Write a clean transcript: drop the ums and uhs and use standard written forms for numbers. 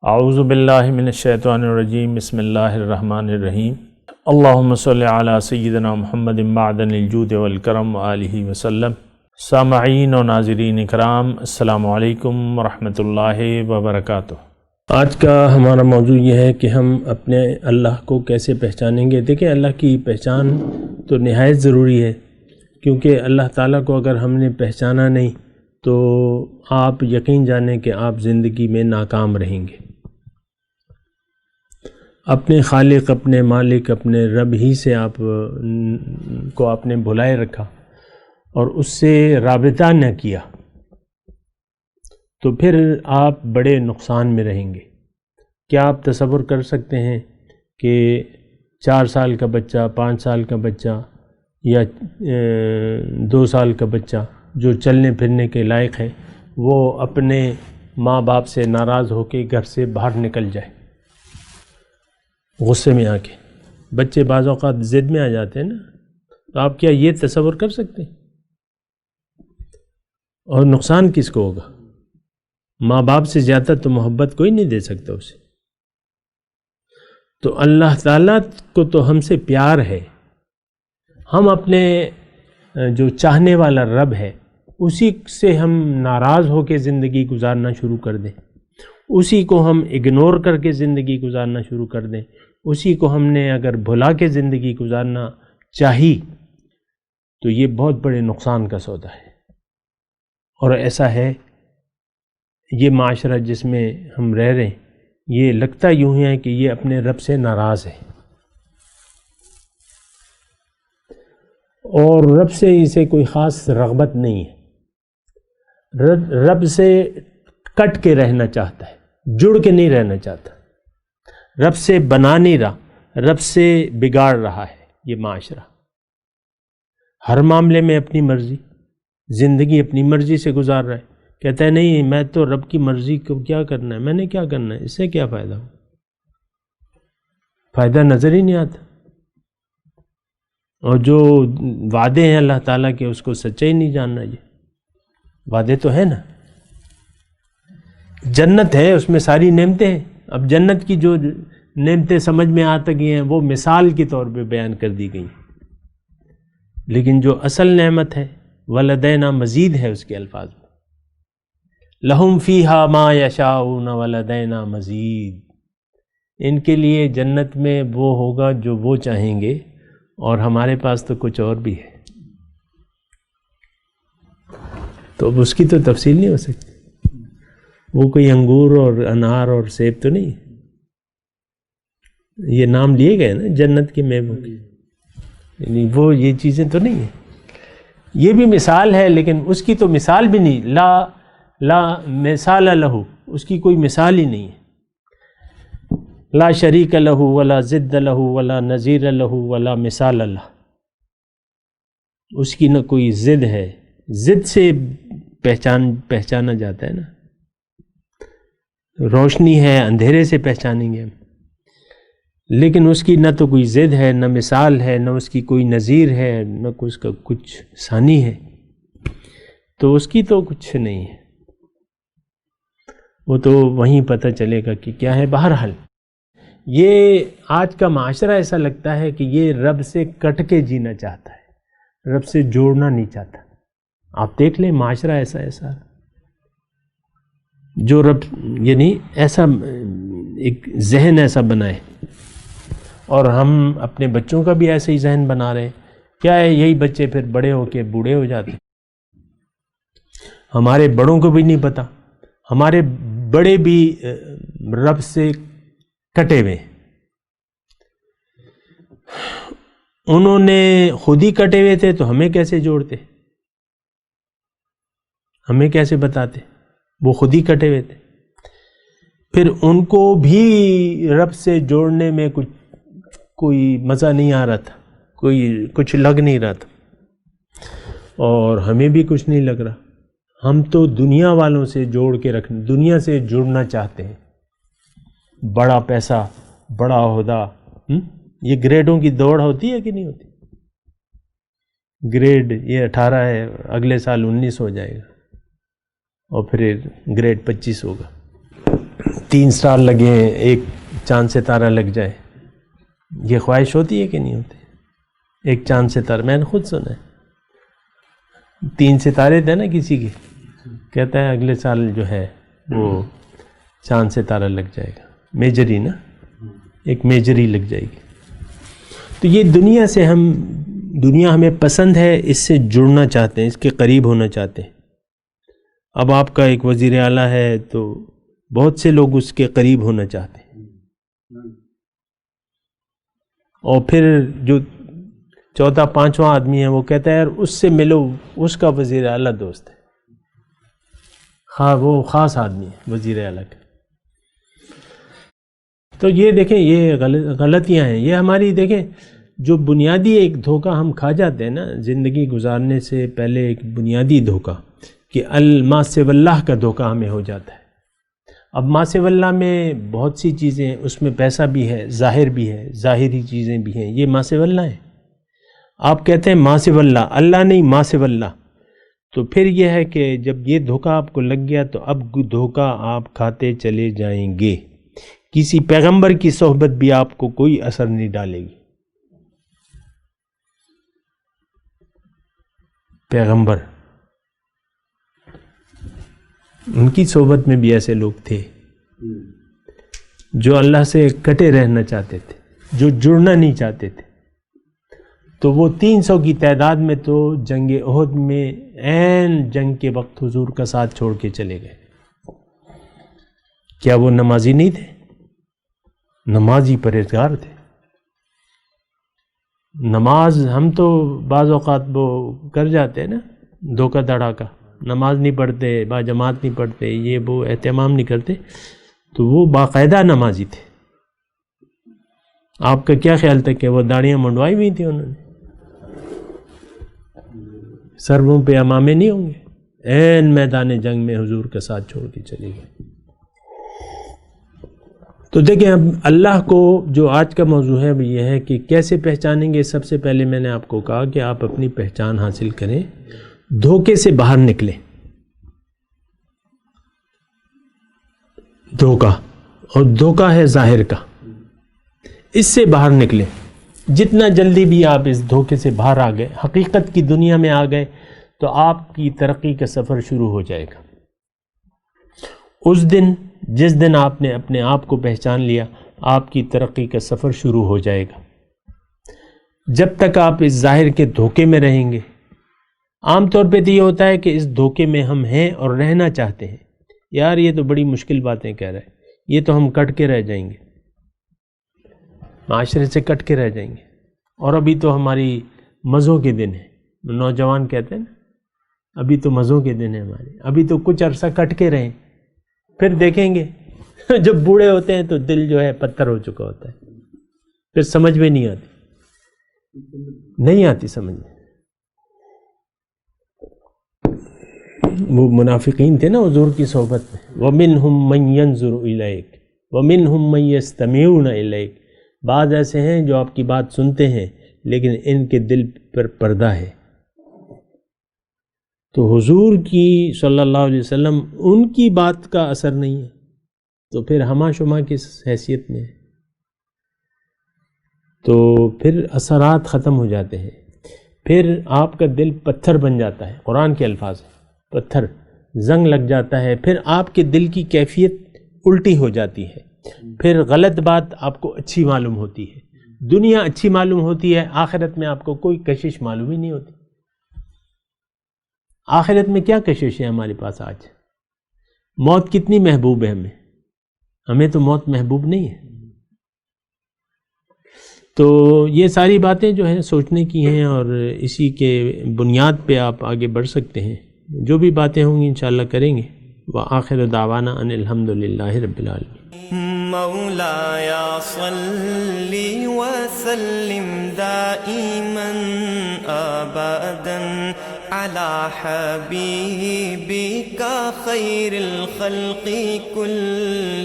اعوذ باللہ من الشیطان الرجیم بسم اللہ الرحمن الرحیم اللہم صلی علی سیدنا محمد معدن الجود والکرم وآلہ وسلم۔ سامعین و ناظرین اکرام، السلام علیکم ورحمۃ اللہ وبرکاتہ۔ آج کا ہمارا موضوع یہ ہے کہ ہم اپنے اللہ کو کیسے پہچانیں گے۔ دیکھیں، اللہ کی پہچان تو نہایت ضروری ہے، کیونکہ اللہ تعالیٰ کو اگر ہم نے پہچانا نہیں تو آپ یقین جانیں کہ آپ زندگی میں ناکام رہیں گے۔ اپنے خالق، اپنے مالک، اپنے رب ہی سے آپ کو آپ نے بھلائے رکھا اور اس سے رابطہ نہ کیا تو پھر آپ بڑے نقصان میں رہیں گے۔ کیا آپ تصور کر سکتے ہیں کہ 4 سال کا بچہ، 5 سال کا بچہ یا 2 سال کا بچہ جو چلنے پھرنے کے لائق ہے، وہ اپنے ماں باپ سے ناراض ہو کے گھر سے باہر نکل جائے غصے میں آ کے؟ بچے بعض اوقات ضد میں آ جاتے ہیں نا، تو آپ کیا یہ تصور کر سکتے ہیں؟ اور نقصان کس کو ہوگا؟ ماں باپ سے زیادہ تو محبت کوئی نہیں دے سکتا اسے۔ تو اللہ تعالیٰ کو تو ہم سے پیار ہے، ہم اپنے جو چاہنے والا رب ہے اسی سے ہم ناراض ہو کے زندگی گزارنا شروع کر دیں، اسی کو ہم اگنور کر کے زندگی گزارنا شروع کر دیں، اسی کو ہم نے اگر بھلا کے زندگی گزارنا چاہی تو یہ بہت بڑے نقصان کا سودا ہے۔ اور ایسا ہے، یہ معاشرہ جس میں ہم رہ رہے ہیں یہ لگتا یوں ہی ہے کہ یہ اپنے رب سے ناراض ہے، اور رب سے اسے کوئی خاص رغبت نہیں ہے۔ رب سے کٹ کے رہنا چاہتا ہے، جڑ کے نہیں رہنا چاہتا۔ رب سے بنا نہیں رہا، رب سے بگاڑ رہا ہے یہ معاشرہ۔ ہر معاملے میں اپنی مرضی، زندگی اپنی مرضی سے گزار رہا ہے۔ کہتا ہے نہیں، میں تو رب کی مرضی کو کیا کرنا ہے، میں نے کیا کرنا ہے، اس سے کیا فائدہ ہو؟ فائدہ نظر ہی نہیں آتا۔ اور جو وعدے ہیں اللہ تعالیٰ کے، اس کو سچا ہی نہیں جاننا۔ یہ وعدے تو ہے نا، جنت ہے، اس میں ساری نعمتیں ہیں۔ اب جنت کی جو نعمتیں سمجھ میں آ گئی ہیں وہ مثال کے طور پہ بیان کر دی گئی، لیکن جو اصل نعمت ہے ولدینا مزید ہے، اس کے الفاظ میں لہم فیہا ما یشاؤون ولدینا مزید، ان کے لیے جنت میں وہ ہوگا جو وہ چاہیں گے، اور ہمارے پاس تو کچھ اور بھی ہے۔ تو اب اس کی تو تفصیل نہیں ہو سکتی۔ وہ کوئی انگور اور انار اور سیب تو نہیں ہے، یہ نام لیے گئے نا جنت کے میووں کے، یعنی وہ یہ چیزیں تو نہیں ہیں۔ یہ بھی مثال ہے، لیکن اس کی تو مثال بھی نہیں، لا مثال لہو، اس کی کوئی مثال ہی نہیں ہے۔ لا شریک لہو ولا ضد لہو ولا نظیر لہو ولا مثال لہ، اس کی نہ کوئی ضد ہے۔ ضد سے پہچانا جاتا ہے نا، روشنی ہے، اندھیرے سے پہچانیں گے ہم، لیکن اس کی نہ تو کوئی ضد ہے، نہ مثال ہے، نہ اس کی کوئی نظیر ہے، نہ اس کا کچھ ثانی ہے، تو اس کی تو کچھ نہیں ہے۔ وہ تو وہیں پتہ چلے گا کہ کیا ہے۔ بہرحال یہ آج کا معاشرہ ایسا لگتا ہے کہ یہ رب سے کٹ کے جینا چاہتا ہے، رب سے جوڑنا نہیں چاہتا۔ آپ دیکھ لیں معاشرہ ایسا جو رب، یعنی ایسا ایک ذہن ایسا بنائے، اور ہم اپنے بچوں کا بھی ایسے ہی ذہن بنا رہے ہیں۔ کیا ہے، یہی بچے پھر بڑے ہو کے بوڑھے ہو جاتے ہیں۔ ہمارے بڑوں کو بھی نہیں پتہ، ہمارے بڑے بھی رب سے کٹے ہوئے، انہوں نے خود ہی کٹے ہوئے تھے تو ہمیں کیسے جوڑتے، ہمیں کیسے بتاتے؟ وہ خود ہی کٹے ہوئے تھے۔ پھر ان کو بھی رب سے جوڑنے میں کوئی مزہ نہیں آ رہا تھا، کچھ لگ نہیں رہا تھا، اور ہمیں بھی کچھ نہیں لگ رہا۔ ہم تو دنیا والوں سے جوڑ کے دنیا سے جڑنا چاہتے ہیں۔ بڑا پیسہ، بڑا عہدہ، یہ گریڈوں کی دوڑ ہوتی ہے کہ نہیں ہوتی؟ گریڈ یہ 18 ہے، اگلے سال 19 ہو جائے گا، اور پھر گریڈ 25 ہوگا، 3 اسٹار لگے ہیں، ایک چاند ستارہ لگ جائے، یہ خواہش ہوتی ہے کہ نہیں ہوتی؟ ایک چاند ستارہ میں نے خود سنا ہے، 3 ستارے تھے نا کسی کے، کہتا ہے اگلے سال جو ہے وہ چاند ستارہ لگ جائے گا، میجری نا، ایک میجری لگ جائے گی۔ تو یہ دنیا سے دنیا ہمیں پسند ہے، اس سے جڑنا چاہتے ہیں، اس کے قریب ہونا چاہتے ہیں۔ اب آپ کا ایک وزیر اعلیٰ ہے تو بہت سے لوگ اس کے قریب ہونا چاہتے ہیں، اور پھر جو چوتھا پانچواں آدمی ہے وہ کہتا ہے یار اس سے ملو، اس کا وزیر اعلیٰ دوست ہے، وہ خاص آدمی ہے وزیر اعلیٰ کا۔ تو یہ دیکھیں یہ غلطیاں ہیں، یہ ہماری دیکھیں جو بنیادی ایک دھوکہ ہم کھا جاتے ہیں نا زندگی گزارنے سے پہلے، ایک بنیادی دھوکہ کہ ما سوی اللہ کا دھوکہ ہمیں ہو جاتا ہے۔ اب ما سوی اللہ میں بہت سی چیزیں، اس میں پیسہ بھی ہے، ظاہر بھی ہے، ظاہری چیزیں بھی ہیں، یہ ما سوی اللہ ہے۔ آپ کہتے ہیں ما سوی اللہ، اللہ نہیں ما سوی اللہ، تو پھر یہ ہے کہ جب یہ دھوکہ آپ کو لگ گیا تو اب دھوکہ آپ کھاتے چلے جائیں گے، کسی پیغمبر کی صحبت بھی آپ کو کوئی اثر نہیں ڈالے گی۔ پیغمبر، ان کی صحبت میں بھی ایسے لوگ تھے جو اللہ سے کٹے رہنا چاہتے تھے، جو جڑنا نہیں چاہتے تھے، تو وہ 300 کی تعداد میں تو جنگ احد میں عین جنگ کے وقت حضور کا ساتھ چھوڑ کے چلے گئے۔ کیا وہ نمازی نہیں تھے؟ نمازی پرہیزگار تھے۔ نماز ہم تو بعض اوقات وہ کر جاتے ہیں نا دھوکہ دھڑاکا، نماز نہیں پڑھتے، با جماعت نہیں پڑھتے، یہ وہ اہتمام نہیں کرتے، تو وہ باقاعدہ نمازی تھے۔ آپ کا کیا خیال تھا کہ وہ داڑیاں منڈوائی ہوئی تھیں انہوں نے؟ سروں پہ امامے نہیں ہوں گے؟ عین میدان جنگ میں حضور کے ساتھ چھوڑ کے چلے گئے۔ تو دیکھیں اب اللہ کو جو آج کا موضوع ہے وہ یہ ہے کہ کیسے پہچانیں گے۔ سب سے پہلے میں نے آپ کو کہا کہ آپ اپنی پہچان حاصل کریں، دھوکے سے باہر نکلیں۔ دھوکہ، اور دھوکہ ہے ظاہر کا، اس سے باہر نکلیں۔ جتنا جلدی بھی آپ اس دھوکے سے باہر آ گئے، حقیقت کی دنیا میں آ گئے، تو آپ کی ترقی کا سفر شروع ہو جائے گا۔ اس دن جس دن آپ نے اپنے آپ کو پہچان لیا، آپ کی ترقی کا سفر شروع ہو جائے گا۔ جب تک آپ اس ظاہر کے دھوکے میں رہیں گے، عام طور پہ تو یہ ہوتا ہے کہ اس دھوکے میں ہم ہیں اور رہنا چاہتے ہیں، یار یہ تو بڑی مشکل باتیں کہہ رہا ہے، یہ تو ہم کٹ کے رہ جائیں گے، معاشرے سے کٹ کے رہ جائیں گے، اور ابھی تو ہماری مزوں کے دن ہیں، نوجوان کہتے ہیں نا ابھی تو مزوں کے دن ہیں ہمارے، ابھی تو کچھ عرصہ کٹ کے رہیں، پھر دیکھیں گے جب بوڑھے ہوتے ہیں تو دل جو ہے پتھر ہو چکا ہوتا ہے، پھر سمجھ میں نہیں آتی سمجھ میں۔ وہ منافقین تھے نا حضور کی صحبت میں، وَمِنْهُمْ مَنْ يَنْظُرُ إِلَيْكَ وَمِنْهُمْ مَنْ يَسْتَمِعُونَ إِلَيْكَ، بعض ایسے ہیں جو آپ کی بات سنتے ہیں لیکن ان کے دل پر پردہ ہے۔ تو حضور کی صلی اللہ علیہ وسلم ان کی بات کا اثر نہیں ہے، تو پھر ہمہ شمہ کس حیثیت میں ہے؟ تو پھر اثرات ختم ہو جاتے ہیں، پھر آپ کا دل پتھر بن جاتا ہے، قرآن کے الفاظ ہیں، پتھر زنگ لگ جاتا ہے، پھر آپ کے دل کی کیفیت الٹی ہو جاتی ہے، پھر غلط بات آپ کو اچھی معلوم ہوتی ہے، دنیا اچھی معلوم ہوتی ہے، آخرت میں آپ کو کوئی کشش معلوم ہی نہیں ہوتی۔ آخرت میں کیا کشش ہے ہمارے پاس آج؟ موت کتنی محبوب ہے ہمیں تو موت محبوب نہیں ہے۔ تو یہ ساری باتیں جو ہیں سوچنے کی ہیں، اور اسی کے بنیاد پہ آپ آگے بڑھ سکتے ہیں، جو بھی باتیں ہوں گی انشاءاللہ کریں گے۔ وآخر دعوانا ان الحمدللہ رب العالمین۔ مولاي صل وسلم دائما ابدا على حبيبك خير الخلق كل